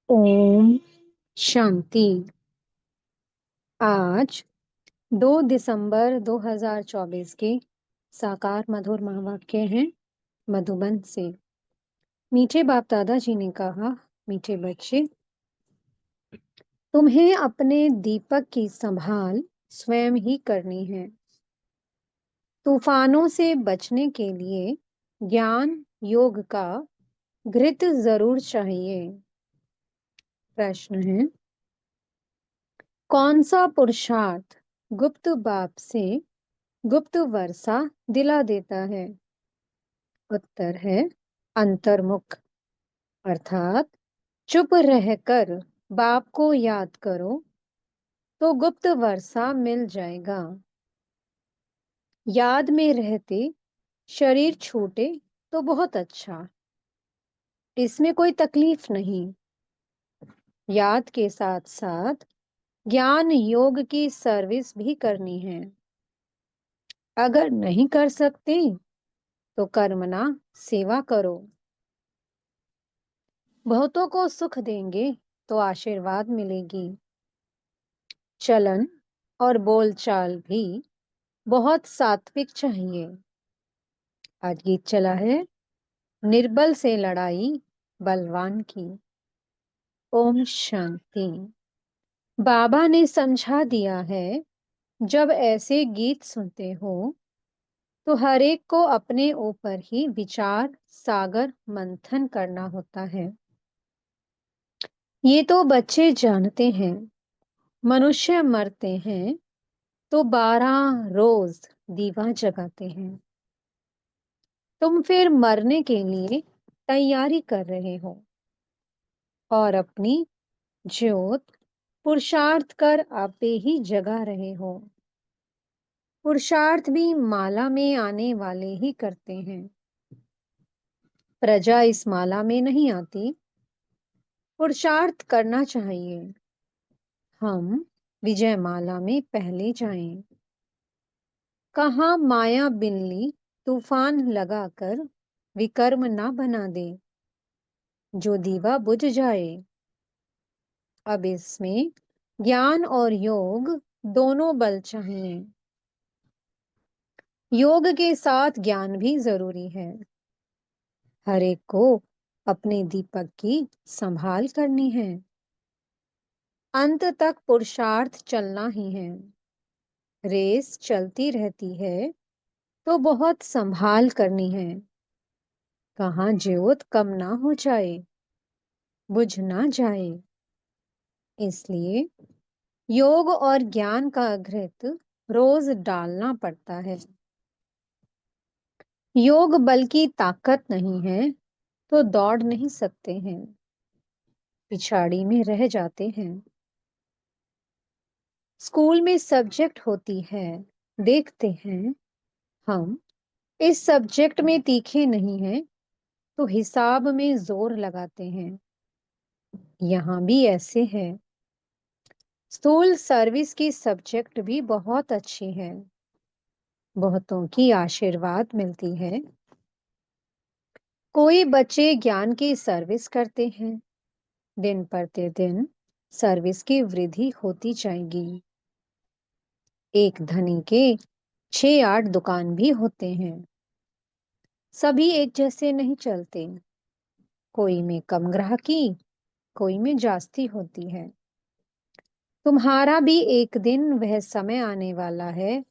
ओम शांति। आज 2 दिसंबर 2024 के साकार मधुर महावाक्य हैं मधुबन से। मीठे बाप दादाजी ने कहा, मीठे बच्चे, तुम्हें अपने दीपक की संभाल स्वयं ही करनी है। तूफानों से बचने के लिए ज्ञान योग का घृत जरूर चाहिए। प्रश्न है, कौन सा पुरुषार्थ गुप्त बाप से गुप्त वर्षा दिला देता है? उत्तर है अंतर्मुख, अर्थात चुप रहकर बाप को याद करो तो गुप्त वर्षा मिल जाएगा। याद में रहते शरीर छूटे तो बहुत अच्छा, इसमें कोई तकलीफ नहीं। याद के साथ साथ ज्ञान योग की सर्विस भी करनी है। अगर नहीं कर सकते तो कर्मणा सेवा करो। बहुतों को सुख देंगे तो आशीर्वाद मिलेगी। चलन और बोलचाल भी बहुत सात्विक चाहिए। आज गीत चला है, निर्बल से लड़ाई बलवान की। ओम शांति। बाबा ने समझा दिया है, जब ऐसे गीत सुनते हो तो हर एक को अपने ऊपर ही विचार सागर मंथन करना होता है। ये तो बच्चे जानते हैं। मनुष्य मरते हैं तो 12 रोज दीवा जगाते हैं। तुम फिर मरने के लिए तैयारी कर रहे हो और अपनी ज्योत पुरुषार्थ कर आपे ही जगा रहे हो। पुरुषार्थ भी माला में आने वाले ही करते हैं। प्रजा इस माला में नहीं आती। पुरुषार्थ करना चाहिए। हम विजय माला में पहले जाएं। कहाँ माया बिल्ली तूफान लगाकर विकर्म ना बना दे, जो दीवा बुझ जाए। अब इसमें ज्ञान और योग दोनों बल चाहिए। योग के साथ ज्ञान भी जरूरी है। हर एक को अपने दीपक की संभाल करनी है। अंत तक पुरुषार्थ चलना ही है। रेस चलती रहती है तो बहुत संभाल करनी है। कहाँ ज्योत कम ना हो जाए, बुझ ना जाए। इसलिए योग और ज्ञान का घृत रोज डालना पड़ता है। योग बल की ताकत नहीं है तो दौड़ नहीं सकते हैं, पिछाड़ी में रह जाते हैं। स्कूल में सब्जेक्ट होती है, देखते हैं हम इस सब्जेक्ट में तीखे नहीं हैं तो हिसाब में जोर लगाते हैं। यहाँ भी ऐसे है। स्थूल सर्विस की सब्जेक्ट भी बहुत अच्छी है। बहुतों की आशीर्वाद मिलती है। कोई बच्चे ज्ञान की सर्विस करते हैं। दिन प्रतिदिन सर्विस की वृद्धि होती जाएगी। एक धनी के 6-8 दुकान भी होते हैं। सभी एक जैसे नहीं चलते। कोई में कम ग्राहकी, कोई में जास्ती होती है। तुम्हारा भी एक दिन वह समय आने वाला है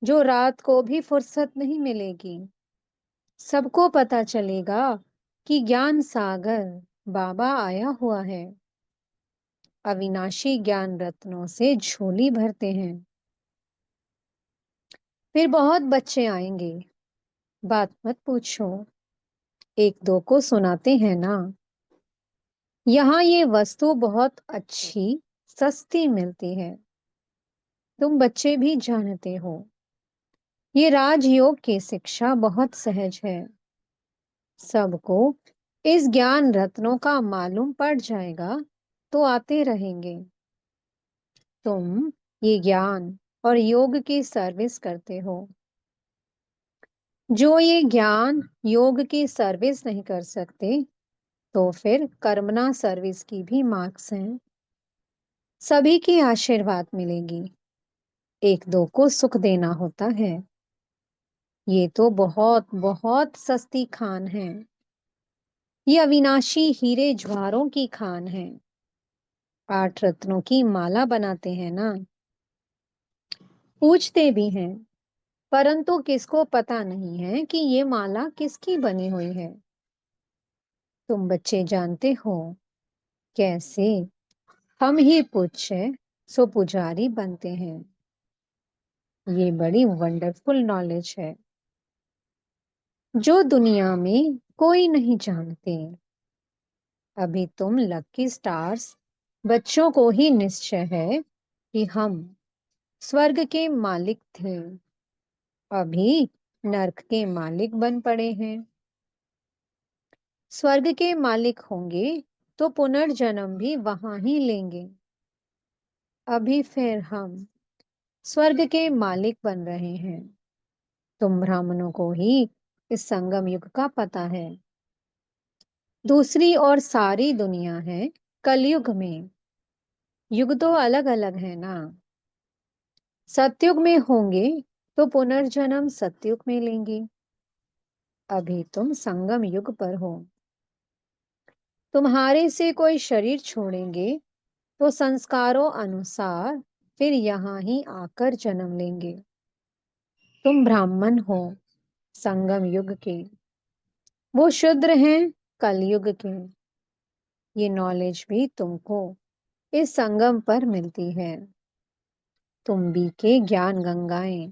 जो रात को भी फुर्सत नहीं मिलेगी। सबको पता चलेगा कि ज्ञान सागर बाबा आया हुआ है। अविनाशी ज्ञान रत्नों से झोली भरते हैं। फिर बहुत बच्चे आएंगे, बात मत पूछो। एक दो को सुनाते हैं ना। यहाँ ये वस्तु बहुत अच्छी सस्ती मिलती है। तुम बच्चे भी जानते हो। ये राजयोग की शिक्षा बहुत सहज है। सबको इस ज्ञान रत्नों का मालूम पड़ जाएगा तो आते रहेंगे। तुम ये ज्ञान और योग की सर्विस करते हो। जो ये ज्ञान योग की सर्विस नहीं कर सकते तो फिर कर्मणा सर्विस की भी मार्क्स हैं। सभी की आशीर्वाद मिलेगी। एक दो को सुख देना होता है। ये तो बहुत बहुत सस्ती खान है। ये अविनाशी हीरे ज्वारों की खान है। 8 रत्नों की माला बनाते हैं ना। पूछते भी हैं, परंतु किसको पता नहीं है कि ये माला किसकी बनी हुई है। तुम बच्चे जानते हो कैसे? हम ही पूज्य सो पुजारी बनते हैं। ये बड़ी वंडरफुल नॉलेज है जो दुनिया में कोई नहीं जानते। अभी तुम लकी स्टार्स बच्चों को ही निश्चय है कि हम स्वर्ग के मालिक थे, अभी नर्क के मालिक बन पड़े हैं। स्वर्ग के मालिक होंगे तो पुनर्जन्म भी वहां ही लेंगे। अभी फिर हम स्वर्ग के मालिक बन रहे हैं। तुम ब्राह्मणों को ही इस संगम युग का पता है। दूसरी और सारी दुनिया है कलयुग में। युग तो अलग अलग है ना। सतयुग में होंगे तो पुनर्जन्म सतयुग में लेंगे। अभी तुम संगम युग पर हो। तुम्हारे से कोई शरीर छोड़ेंगे तो संस्कारों अनुसार फिर यहाँ ही आकर जन्म लेंगे। तुम ब्राह्मण हो संगम युग के, वो शूद्र हैं कलयुग के। ये नॉलेज भी तुमको इस संगम पर मिलती है। तुम भी के ज्ञान गंगाएं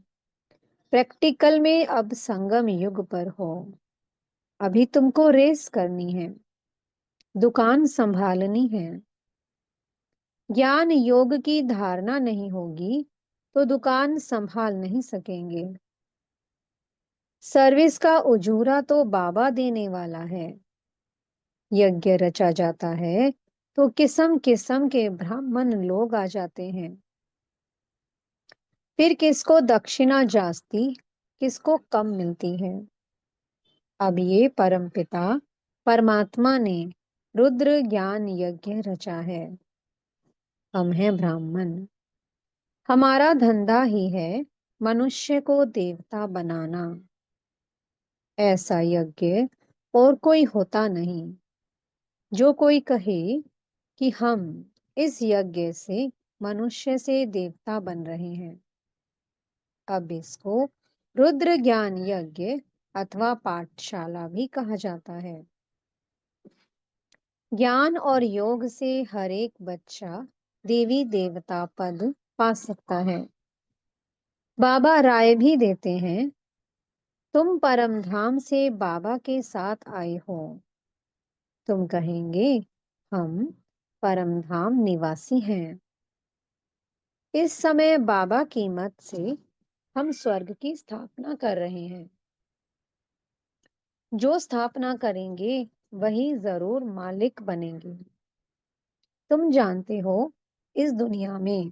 प्रैक्टिकल में अब संगम युग पर हो। अभी तुमको रेस करनी है, दुकान संभालनी है। ज्ञान योग की धारणा नहीं होगी तो दुकान संभाल नहीं सकेंगे। सर्विस का उजूरा तो बाबा देने वाला है। यज्ञ रचा जाता है तो किस्म किस्म के ब्राह्मण लोग आ जाते हैं। फिर किसको दक्षिणा जास्ती किसको कम मिलती है। अब ये परमपिता परमात्मा ने रुद्र ज्ञान यज्ञ रचा है। हम हैं ब्राह्मण। हमारा धंधा ही है मनुष्य को देवता बनाना। ऐसा यज्ञ और कोई होता नहीं। जो कोई कहे कि हम इस यज्ञ से मनुष्य से देवता बन रहे हैं, अब इसको रुद्र ज्ञान यज्ञ अथवा पाठशाला भी कहा जाता है। ज्ञान और योग से हर एक बच्चा देवी देवता पद पा सकता है। बाबा राय भी देते हैं, तुम परम धाम से बाबा के साथ आए हो। तुम कहेंगे हम परम धाम निवासी हैं। इस समय बाबा की मत से हम स्वर्ग की स्थापना कर रहे हैं। जो स्थापना करेंगे वही जरूर मालिक बनेंगे। तुम जानते हो इस दुनिया में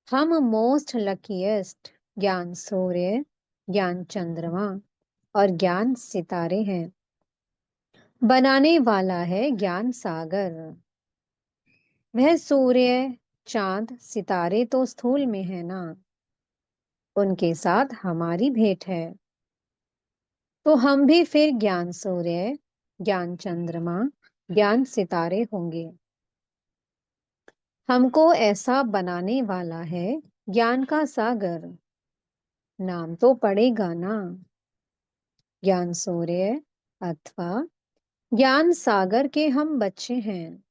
हम मोस्ट लकीएस्ट ज्ञान सूर्य, ज्ञान चंद्रमा और ज्ञान सितारे हैं। बनाने वाला है ज्ञान सागर। वह सूर्य, चांद, सितारे तो स्थूल में है ना। उनके साथ हमारी भेंट है। तो हम भी फिर ज्ञान सूर्य, ज्ञान चंद्रमा, ज्ञान सितारे होंगे। हमको ऐसा बनाने वाला है ज्ञान का सागर। नाम तो पड़ेगा ना, ज्ञान सूर्य अथवा ज्ञान सागर के हम बच्चे हैं।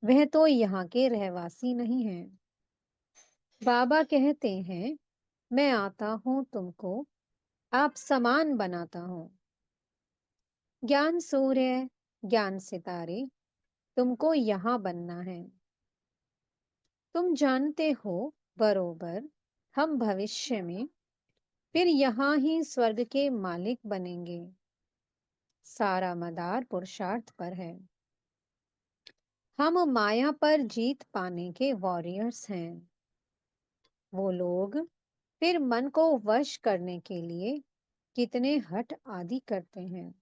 वह तो यहाँ के रहवासी नहीं हैं। बाबा कहते हैं, मैं आता हूँ तुमको आप समान बनाता हूँ। ज्ञान सूर्य, ज्ञान सितारे, तुमको यहाँ बनना है। तुम जानते हो बरोबर हम भविष्य में फिर यहाँ ही स्वर्ग के मालिक बनेंगे। सारा मदार पुरुषार्थ पर है। हम माया पर जीत पाने के वॉरियर्स हैं। वो लोग फिर मन को वश करने के लिए कितने हठ आदि करते हैं।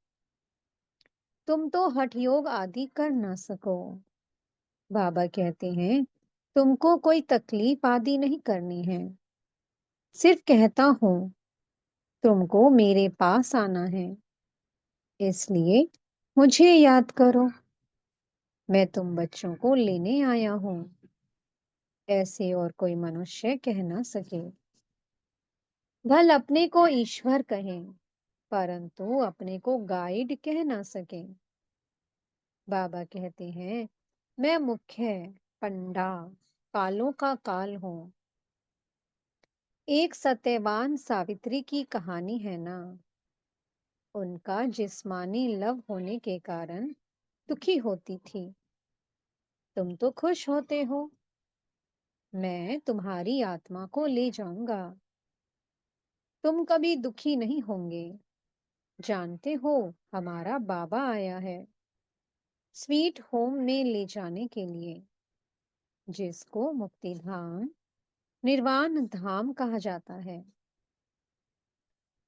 तुम तो हठ योग आदि कर ना सको। बाबा कहते हैं, तुमको कोई तकलीफ आदि नहीं करनी है। सिर्फ कहता हूँ, तुमको मेरे पास आना है, इसलिए मुझे याद करो। मैं तुम बच्चों को लेने आया हूँ, ऐसे और कोई मनुष्य कह ना सके। भल अपने को ईश्वर कहें, परंतु अपने को गाइड कह ना सके। बाबा कहते हैं, मैं मुख्य पंडा कालों का काल हूँ। एक सत्यवान सावित्री की कहानी है ना। उनका जिस्मानी लव होने के कारण दुखी होती थी। तुम तो खुश होते हो। मैं तुम्हारी आत्मा को ले जाऊंगा। तुम कभी दुखी नहीं होंगे। जानते हो, हमारा बाबा आया है स्वीट होम में ले जाने के लिए, जिसको मुक्ति धाम निर्वाण धाम कहा जाता है।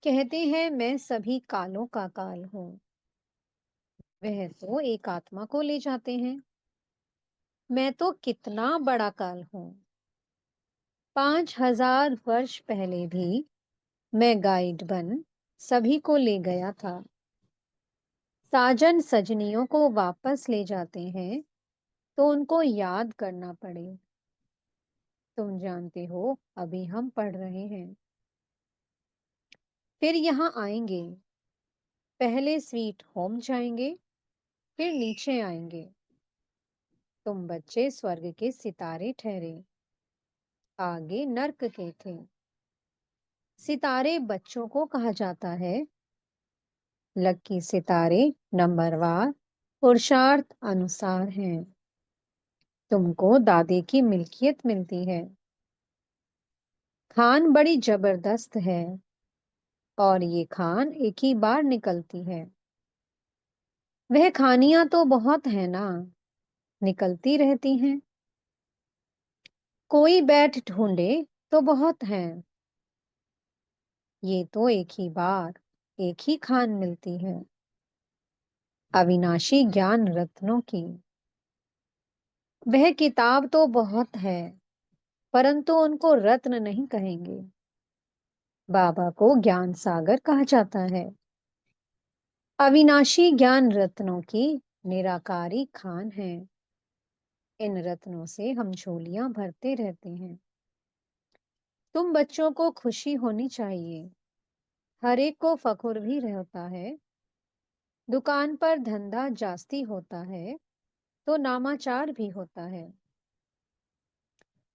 कहते हैं मैं सभी कालों का काल हूँ। वह तो एक आत्मा को ले जाते हैं। मैं तो कितना बड़ा काल हूँ। 5,000 वर्ष पहले भी मैं गाइड बन सभी को ले गया था। साजन सजनियों को वापस ले जाते हैं तो उनको याद करना पड़े। तुम जानते हो, अभी हम पढ़ रहे हैं। फिर यहाँ आएंगे। पहले स्वीट होम जाएंगे, फिर नीचे आएंगे। तुम बच्चे स्वर्ग के सितारे ठहरे, आगे नर्क के थे। सितारे बच्चों को कहा जाता है। लकी सितारे नंबरवार पुरुषार्थ अनुसार हैं। तुमको दादे की मिल्कियत मिलती है। खान बड़ी जबरदस्त है, और ये खान एक ही बार निकलती है। वह खानियां तो बहुत है ना, निकलती रहती हैं। कोई बैठ ढूंढे तो बहुत है। ये तो एक ही बार एक ही खान मिलती है। अविनाशी ज्ञान रत्नों की वह किताब तो बहुत है, परंतु उनको रत्न नहीं कहेंगे। बाबा को ज्ञान सागर कहा जाता है। अविनाशी ज्ञान रत्नों की निराकारी खान है। इन रत्नों से हम झोलियां भरते रहते हैं। तुम बच्चों को खुशी होनी चाहिए। हर एक को फखुर भी रहता है। दुकान पर धंधा जास्ती होता है तो नामाचार भी होता है।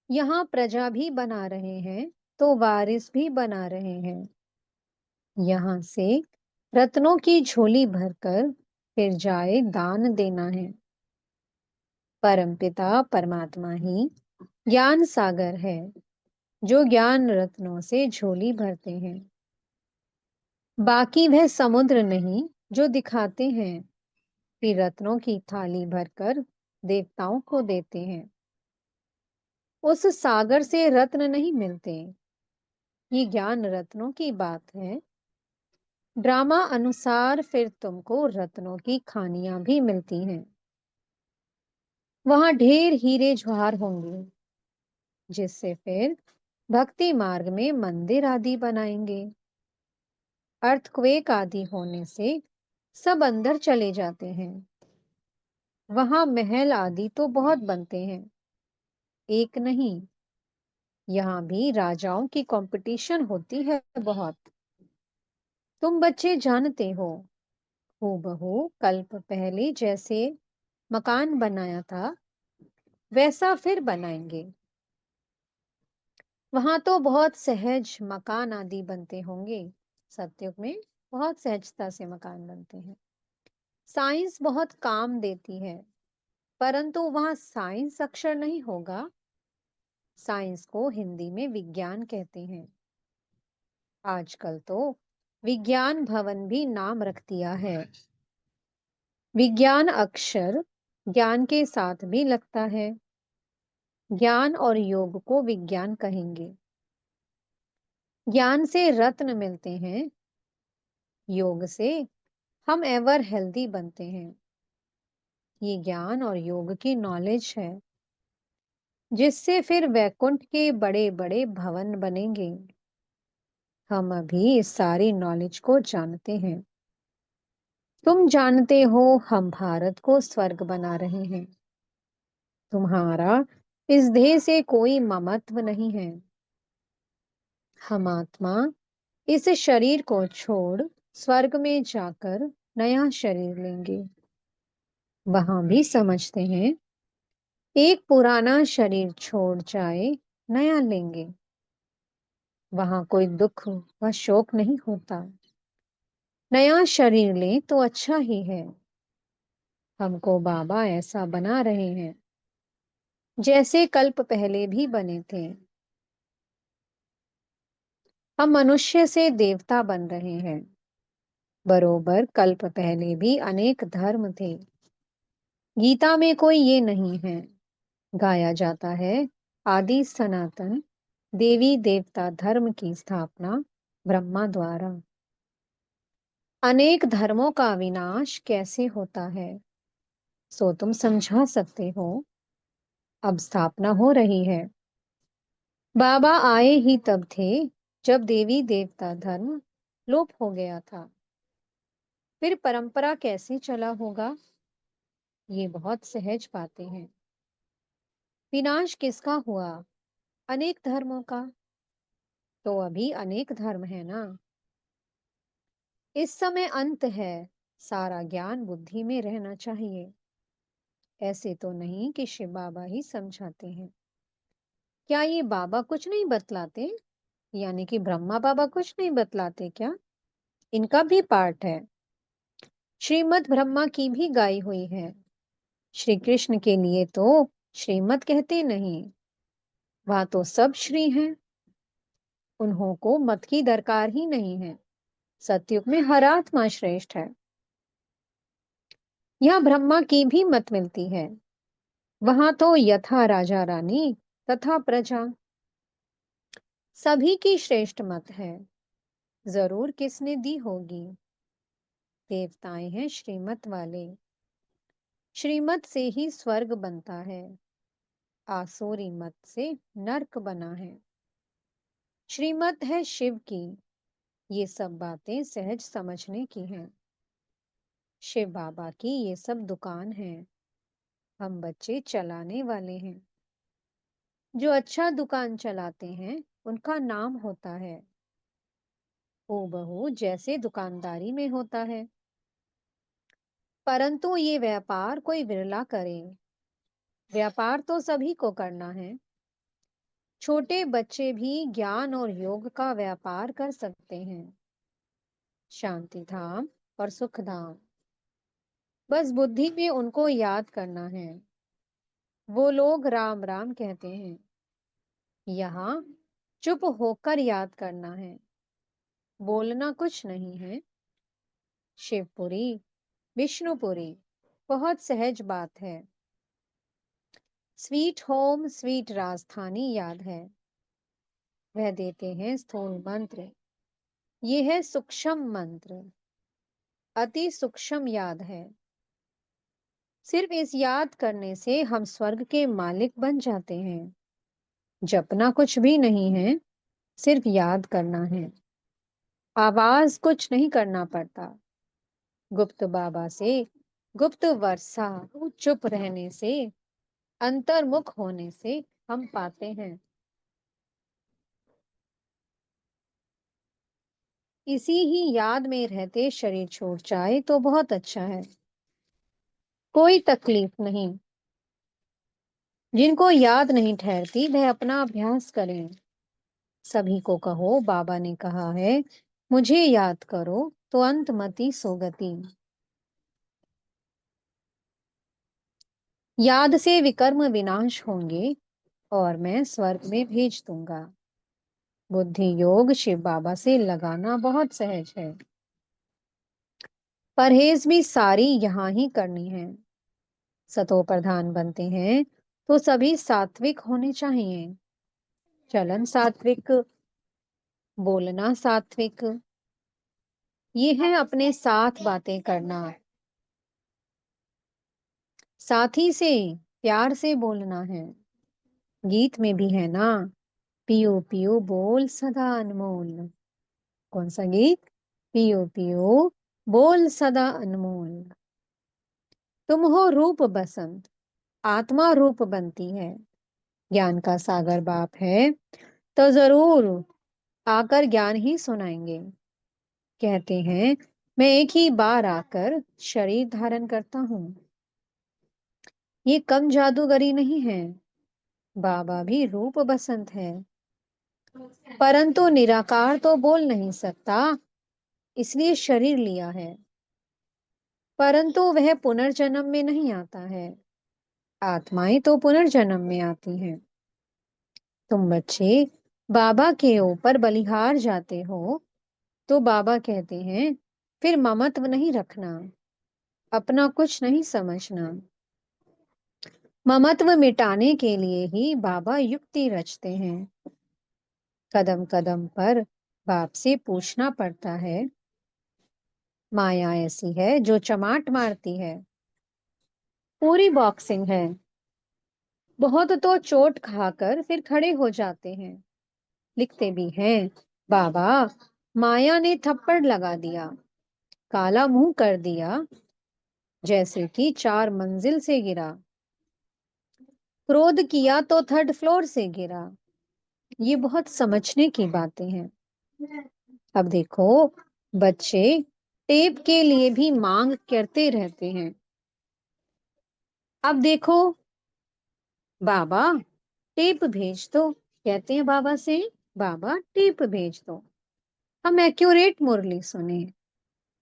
यहाँ प्रजा भी बना रहे हैं तो वारिस भी बना रहे हैं। यहाँ से रत्नों की झोली भरकर फिर जाए दान देना है। परमपिता परमात्मा ही ज्ञान सागर है, जो ज्ञान रत्नों से झोली भरते हैं। बाकी वह समुद्र नहीं जो दिखाते हैं कि रत्नों की थाली भरकर देवताओं को देते हैं। उस सागर से रत्न नहीं मिलते। ये ज्ञान रत्नों की बात है। ड्रामा अनुसार फिर तुमको रत्नों की खानियां भी मिलती हैं। वहां ढेर हीरे ज्वार होंगे, जिससे फिर भक्ति मार्ग में मंदिर आदि बनाएंगे। अर्थक्वेक आदि होने से सब अंदर चले जाते हैं। वहां महल आदि तो बहुत बनते हैं, एक नहीं। यहाँ भी राजाओं की कंपटीशन होती है बहुत। तुम बच्चे जानते हो, हूबहू कल्प पहले जैसे मकान बनाया था, वैसा फिर बनाएंगे। वहां तो बहुत सहज मकान आदि बनते होंगे। सतयुग में बहुत सहजता से मकान बनते हैं। साइंस बहुत काम देती है, परंतु वहां साइंस अक्षर नहीं होगा। साइंस को हिंदी में विज्ञान कहते हैं। आजकल तो विज्ञान भवन भी नाम रख दिया है। विज्ञान अक्षर ज्ञान के साथ भी लगता है। ज्ञान और योग को विज्ञान कहेंगे। ज्ञान से रत्न मिलते हैं, योग से हम एवर हेल्दी बनते हैं। ये ज्ञान और योग की नॉलेज है, जिससे फिर वैकुंठ के बड़े बड़े भवन बनेंगे। हम अभी इस सारी नॉलेज को जानते हैं। तुम जानते हो हम भारत को स्वर्ग बना रहे हैं। तुम्हारा इस देह से कोई ममत्व नहीं है। हम आत्मा इस शरीर को छोड़ स्वर्ग में जाकर नया शरीर लेंगे। वहां भी समझते हैं, एक पुराना शरीर छोड़ जाए, नया लेंगे। वहां कोई दुख व शोक नहीं होता। नया शरीर ले तो अच्छा ही है। हमको बाबा ऐसा बना रहे हैं जैसे कल्प पहले भी बने थे। हम मनुष्य से देवता बन रहे हैं। बरोबर कल्प पहले भी अनेक धर्म थे। गीता में कोई ये नहीं है। गाया जाता है, आदि सनातन देवी देवता धर्म की स्थापना ब्रह्मा द्वारा। अनेक धर्मों का विनाश कैसे होता है, सो तुम समझा सकते हो। अब स्थापना हो रही है। बाबा आए ही तब थे जब देवी देवता धर्म लोप हो गया था। फिर परंपरा कैसे चला होगा? ये बहुत सहज बातें हैं। विनाश किसका हुआ? अनेक धर्मों का। तो अभी अनेक धर्म है ना। इस समय अंत है। सारा ज्ञान बुद्धि में रहना चाहिए। ऐसे तो नहीं कि शिव बाबा ही समझाते हैं। क्या ये बाबा कुछ नहीं बतलाते? यानी कि ब्रह्मा बाबा कुछ नहीं बतलाते क्या? इनका भी पार्ट है। श्रीमद् ब्रह्मा की भी गाई हुई है। श्री कृष्ण के लिए तो श्रीमत कहते नहीं। वहां तो सब श्री हैं। उन्हों को मत की दरकार ही नहीं है। सतयुग में हर आत्मा श्रेष्ठ है। यहाँ ब्रह्मा की भी मत मिलती है। वहां तो यथा राजा रानी तथा प्रजा, सभी की श्रेष्ठ मत है। जरूर किसने दी होगी। देवताएं हैं श्रीमत वाले। श्रीमत से ही स्वर्ग बनता है। आसुरी मत से नरक बना है। श्रीमत है शिव की। ये सब बातें सहज समझने की हैं। शिव बाबा की ये सब दुकान है। हम बच्चे चलाने वाले हैं। जो अच्छा दुकान चलाते हैं उनका नाम होता है हूबहू जैसे दुकानदारी में होता है। परंतु ये व्यापार कोई विरला करे। व्यापार तो सभी को करना है। छोटे बच्चे भी ज्ञान और योग का व्यापार कर सकते हैं। शांति धाम और सुख धाम, बस बुद्धि में उनको याद करना है। वो लोग राम राम कहते हैं। यहाँ चुप होकर याद करना है। बोलना कुछ नहीं है। शिवपुरी, विष्णुपुरी, बहुत सहज बात है। स्वीट होम स्वीट राजधानी याद है। वह देते हैं स्थूल मंत्र। ये है सूक्ष्म मंत्र। अति सूक्ष्म याद है। सिर्फ इस याद करने से हम स्वर्ग के मालिक बन जाते हैं। जपना कुछ भी नहीं है, सिर्फ याद करना है। आवाज कुछ नहीं करना पड़ता। गुप्त बाबा से गुप्त वर्षा, चुप रहने से, अंतर्मुख होने से हम पाते हैं। इसी ही याद में रहते शरीर छूट जाए तो बहुत अच्छा है। कोई तकलीफ नहीं। जिनको याद नहीं ठहरती वह अपना अभ्यास करें। सभी को कहो, बाबा ने कहा है, मुझे याद करो तो अंतमति सोगति। याद से विकर्म विनाश होंगे और मैं स्वर्ग में भेज दूंगा। बुद्धि योग शिव बाबा से लगाना बहुत सहज है। परहेज भी सारी यहाँ ही करनी है। सतो प्रधान बनते हैं तो सभी सात्विक होने चाहिए। चलन सात्विक, बोलना सात्विक, ये है अपने साथ बातें करना, साथी से प्यार से बोलना है। गीत में भी है ना, पियो पियो बोल सदा अनमोल। कौन सा गीत? पियो पियो बोल सदा अनमोल। तुम हो रूप बसंत, आत्मा रूप बनती है। ज्ञान का सागर बाप है, तो जरूर आकर ज्ञान ही सुनाएंगे। कहते हैं मैं एक ही बार आकर शरीर धारण करता हूँ। ये कम जादूगरी नहीं है, बाबा भी रूप बसंत है। परंतु निराकार तो बोल नहीं सकता, इसलिए शरीर लिया है। परंतु वह पुनर्जन्म में नहीं आता है, आत्माएं तो पुनर्जन्म में आती हैं। तुम बच्चे बाबा के ऊपर बलिहार जाते हो, तो बाबा कहते हैं फिर ममत्व नहीं रखना, अपना कुछ नहीं समझना। ममत्व मिटाने के लिए ही बाबा युक्ति रचते हैं। कदम कदम पर बाप से पूछना पड़ता है। माया ऐसी है जो चमाट मारती है, पूरी बॉक्सिंग है। बहुत तो चोट खाकर फिर खड़े हो जाते हैं। लिखते भी हैं, बाबा माया ने थप्पड़ लगा दिया, काला मुंह कर दिया, जैसे कि 4 मंजिल से गिरा। क्रोध किया तो 3rd फ्लोर से गिरा। ये बहुत समझने की बातें हैं। अब देखो, बच्चे टेप के लिए भी मांग करते रहते हैं। अब देखो, बाबा टेप भेज दो, कहते हैं बाबा से, बाबा टेप भेज दो, हम एक्यूरेट मुरली सुने।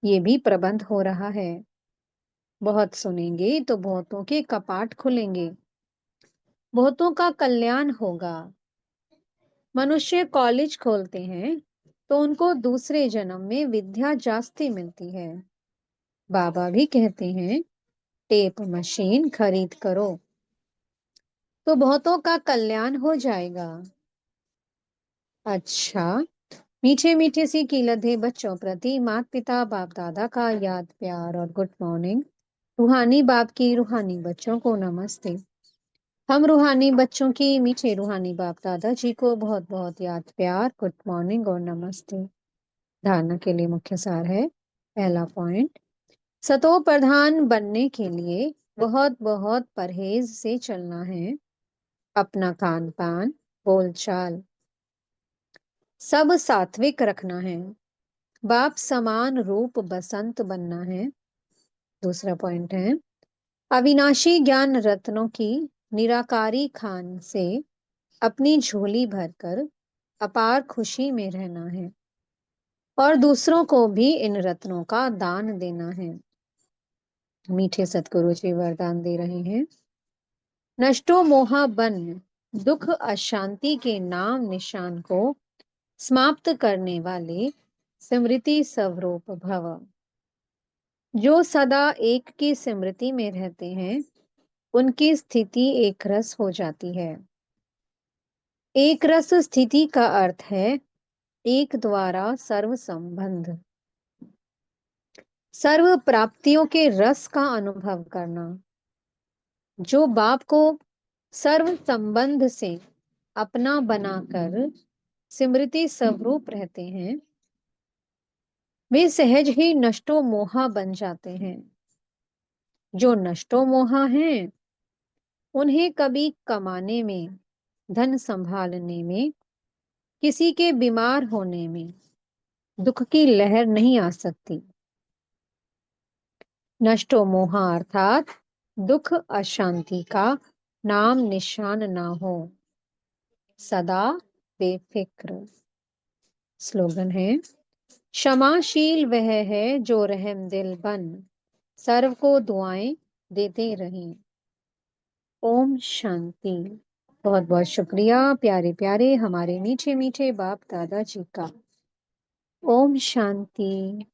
ये भी प्रबंध हो रहा है। बहुत सुनेंगे तो बहुतों के कपाट खुलेंगे, बहुतों का कल्याण होगा। मनुष्य कॉलेज खोलते हैं तो उनको दूसरे जन्म में विद्या जास्ती मिलती है। बाबा भी कहते हैं टेप मशीन खरीद करो, तो बहुतों का कल्याण हो जाएगा। अच्छा, मीठे मीठे सी कीलत बच्चों प्रति माता पिता बाप दादा का याद प्यार और गुड मॉर्निंग। रूहानी बाप की रूहानी बच्चों को नमस्ते। हम रूहानी बच्चों की मीठे रूहानी बाप दादाजी को बहुत बहुत याद प्यार, गुड मॉर्निंग और नमस्ते। धारणा के लिए मुख्य सार है। पहला पॉइंट, सतो प्रधान बनने के लिए बहुत बहुत परहेज से चलना है। अपना खान पान, बोलचाल सब सात्विक रखना है। बाप समान रूप बसंत बनना है। दूसरा पॉइंट है, अविनाशी ज्ञान रत्नों की निराकारी खान से अपनी झोली भरकर अपार खुशी में रहना है और दूसरों को भी इन रत्नों का दान देना है। मीठे सतगुरु जी वरदान दे रहे हैं। नष्टो मोहा बन, दुख अशांति के नाम निशान को समाप्त करने वाले स्मृति स्वरूप भव। जो सदा एक की स्मृति में रहते हैं, उनकी स्थिति एक रस हो जाती है। एक रस स्थिति का अर्थ है एक द्वारा सर्व संबंध, सर्व प्राप्तियों के रस का अनुभव करना। जो बाप को सर्व संबंध से अपना बनाकर स्मृति स्वरूप रहते हैं, वे सहज ही नष्टो मोहा बन जाते हैं। जो नष्टो मोहा हैं, उन्हें कभी कमाने में, धन संभालने में, किसी के बीमार होने में दुख की लहर नहीं आ सकती। नष्टो मोहा अर्थात दुख अशांति का नाम निशान ना हो, सदा बेफिक्र। स्लोगन है, क्षमाशील वह है जो रहम दिल बन सर्व को दुआएं देते रहें। ओम शांति। बहुत बहुत शुक्रिया प्यारे प्यारे हमारे मीठे मीठे बाप दादा जी का। ओम शांति।